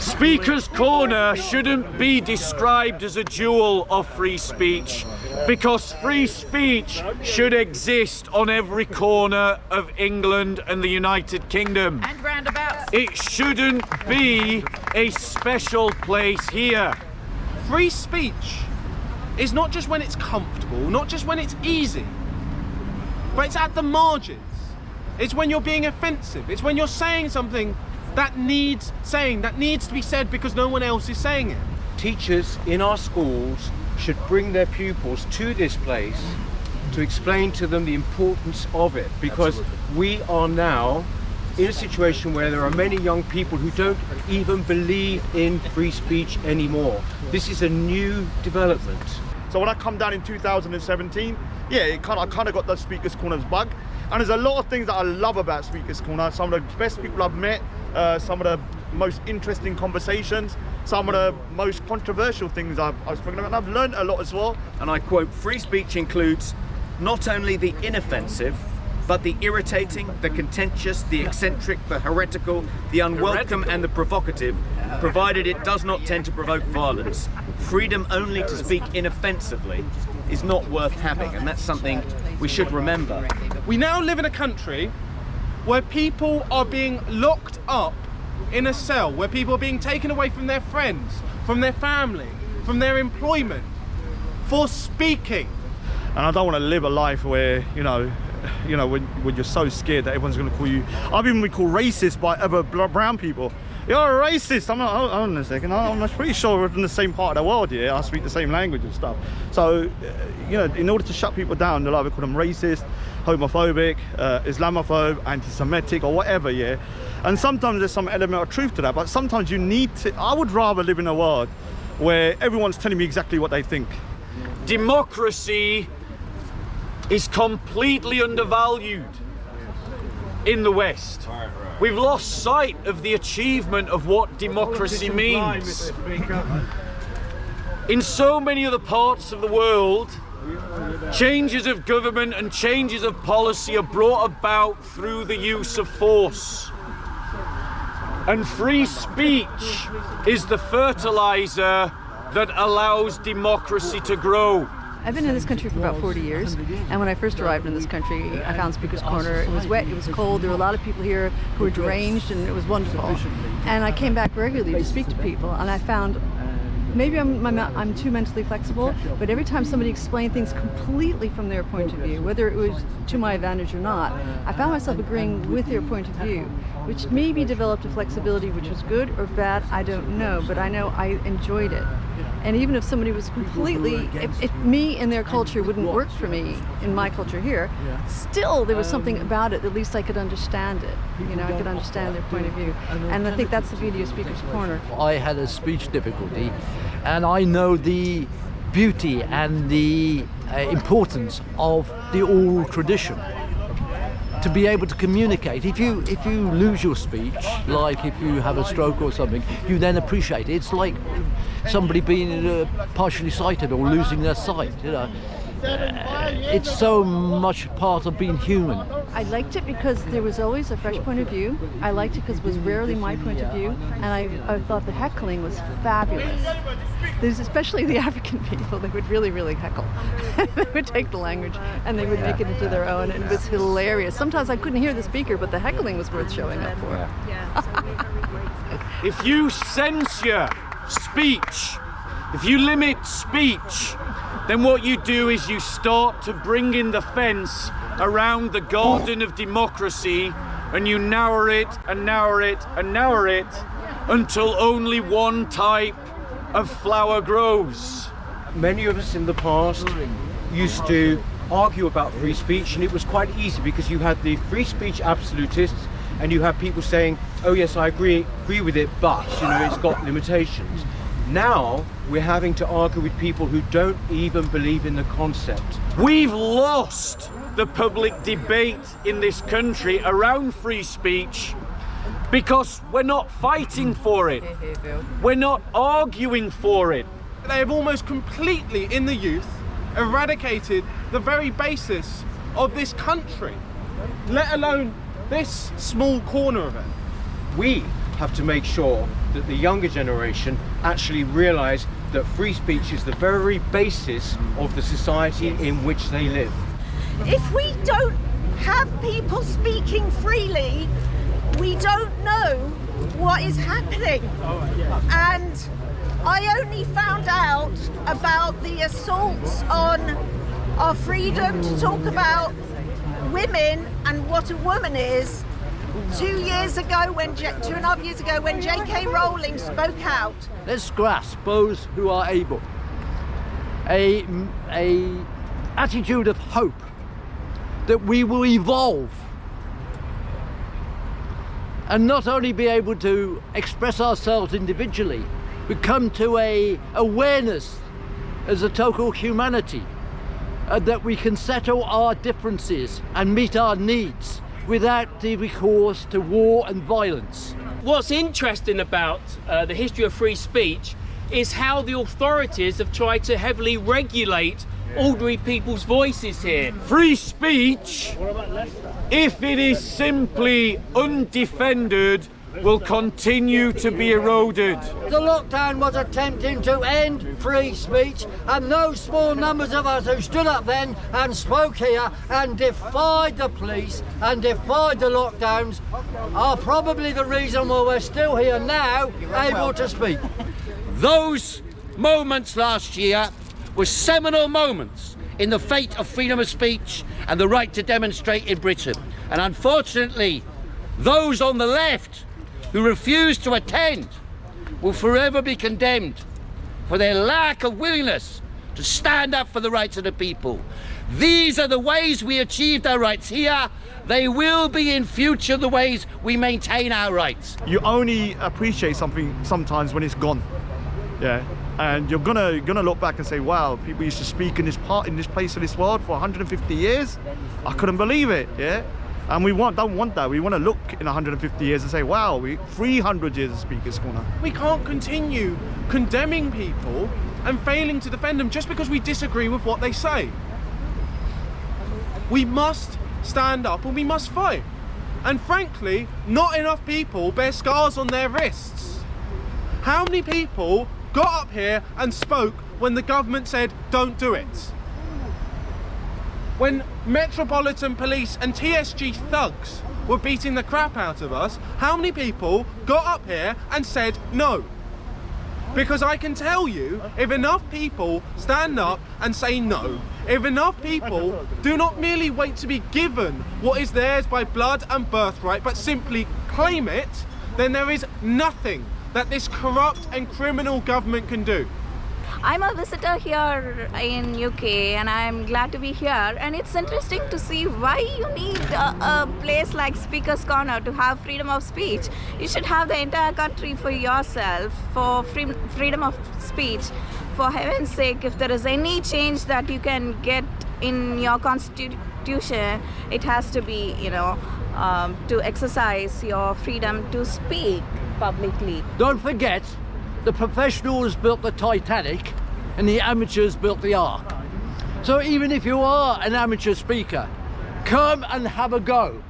Speaker's Corner shouldn't be described as a jewel of free speech, because free speech should exist on every corner of England and the United Kingdom. And roundabouts. It shouldn't be a special place here. Free speech is not just when it's comfortable, not just when it's easy, but it's at the margins. It's when you're being offensive. It's when you're saying something that needs saying, that needs to be said because no one else is saying it. Teachers in our schools should bring their pupils to this place to explain to them the importance of it, because we are now in a situation where there are many young people who don't even believe in free speech anymore. This is a new development. So when I come down in 2017, yeah, I kind of got the Speaker's Corner's bug. And there's a lot of things that I love about Speaker's Corner. Some of the best people I've met, some of the most interesting conversations, some of the most controversial things I've spoken about, and I've learned a lot as well. And I quote, "Free speech includes not only the inoffensive, but the irritating, the contentious, the eccentric, the heretical, the unwelcome and the provocative, provided it does not tend to provoke violence. Freedom only to speak inoffensively is not worth having," and that's something we should remember. We now live in a country where people are being locked up in a cell, where people are being taken away from their friends, from their family, from their employment, for speaking. And I don't want to live a life where, when you're so scared that everyone's going to call you. I've even been called racist by other brown people. You're a racist. I'm not, hold on a second. I'm pretty sure we're in the same part of the world here. I speak the same language and stuff. So, in order to shut people down, they'll either call them racist, homophobic, Islamophobe, anti-Semitic, or whatever, yeah. And sometimes there's some element of truth to that, but sometimes you need to. I would rather live in a world where everyone's telling me exactly what they think. Democracy is completely undervalued in the West. We've lost sight of the achievement of what democracy means. In so many other parts of the world, changes of government and changes of policy are brought about through the use of force. And free speech is the fertilizer that allows democracy to grow. I've been in this country for about 40 years, and when I first arrived in this country, I found Speaker's Corner. It was wet, it was cold, there were a lot of people here who were deranged, and it was wonderful. And I came back regularly to speak to people, and I found maybe I'm too mentally flexible, but every time somebody explained things completely from their point of view, whether it was to my advantage or not, I found myself agreeing with their point of view, which maybe developed a flexibility which was good or bad, I don't know, but I know I enjoyed it. And even if somebody was completely, if me and their culture wouldn't work for me in my culture here, still there was something about it, at least I could understand it. I could understand their point of view. And I think that's the beauty of Speaker's Corner. I had a speech difficulty, and I know the beauty and the importance of the oral tradition. To be able to communicate. If you lose your speech, like if you have a stroke or something, you then appreciate it. It's like somebody being partially sighted or losing their sight. It's so much part of being human. I liked it because there was always a fresh point of view. I liked it because it was rarely my point of view, and I thought the heckling was fabulous. There's especially the African people, they would really, really heckle. They would take the language and they would make it into their own, and it was hilarious. Sometimes I couldn't hear the speaker, but the heckling was worth showing up for. If you censor speech, if you limit speech, then what you do is you start to bring in the fence around the garden of democracy, and you narrow it and narrow it and narrow it until only one type of flower grows. Many of us in the past used to argue about free speech, and it was quite easy because you had the free speech absolutists and you have people saying, oh yes, I agree with it, but it's got limitations. Now we're having to argue with people who don't even believe in the concept. We've lost the public debate in this country around free speech because we're not fighting for it. We're not arguing for it. They have almost completely, in the youth, eradicated the very basis of this country, let alone this small corner of it. We have to make sure that the younger generation actually realise that free speech is the very basis of the society in which they live. If we don't have people speaking freely, we don't know what is happening. And I only found out about the assaults on our freedom to talk about women and what a woman is 2 years ago, 2.5 years ago, when J.K. Rowling spoke out. Let's grasp those who are able a attitude of hope that we will evolve and not only be able to express ourselves individually, but come to a awareness as a total humanity, that we can settle our differences and meet our needs without the recourse to war and violence. What's interesting about the history of free speech is how the authorities have tried to heavily regulate ordinary people's voices here. Free speech, if it is simply undefended, will continue to be eroded. The lockdown was attempting to end free speech, and those small numbers of us who stood up then and spoke here and defied the police and defied the lockdowns are probably the reason why we're still here now, able to speak. Those moments last year were seminal moments in the fate of freedom of speech and the right to demonstrate in Britain. And unfortunately, those on the left who refuse to attend will forever be condemned for their lack of willingness to stand up for the rights of the people. These are the ways we achieved our rights here. They will be in future the ways we maintain our rights. You only appreciate something sometimes when it's gone. Yeah. And you're gonna look back and say, wow, people used to speak in this place of this world for 150 years. I couldn't believe it, yeah? And we don't want that. We want to look in 150 years and say, wow, 300 years of Speaker's Corner. We can't continue condemning people and failing to defend them just because we disagree with what they say. We must stand up and we must fight. And frankly, not enough people bear scars on their wrists. How many people got up here and spoke when the government said, don't do it? When Metropolitan Police and TSG thugs were beating the crap out of us, how many people got up here and said no? Because I can tell you, if enough people stand up and say no, if enough people do not merely wait to be given what is theirs by blood and birthright, but simply claim it, then there is nothing that this corrupt and criminal government can do. I'm a visitor here in UK and I'm glad to be here, and it's interesting to see why you need a place like Speaker's Corner to have freedom of speech. You should have the entire country for yourself, for freedom of speech. For heaven's sake, if there is any change that you can get in your constitution, it has to be, to exercise your freedom to speak publicly. Don't forget, the professionals built the Titanic and the amateurs built the Ark. So even if you are an amateur speaker, come and have a go.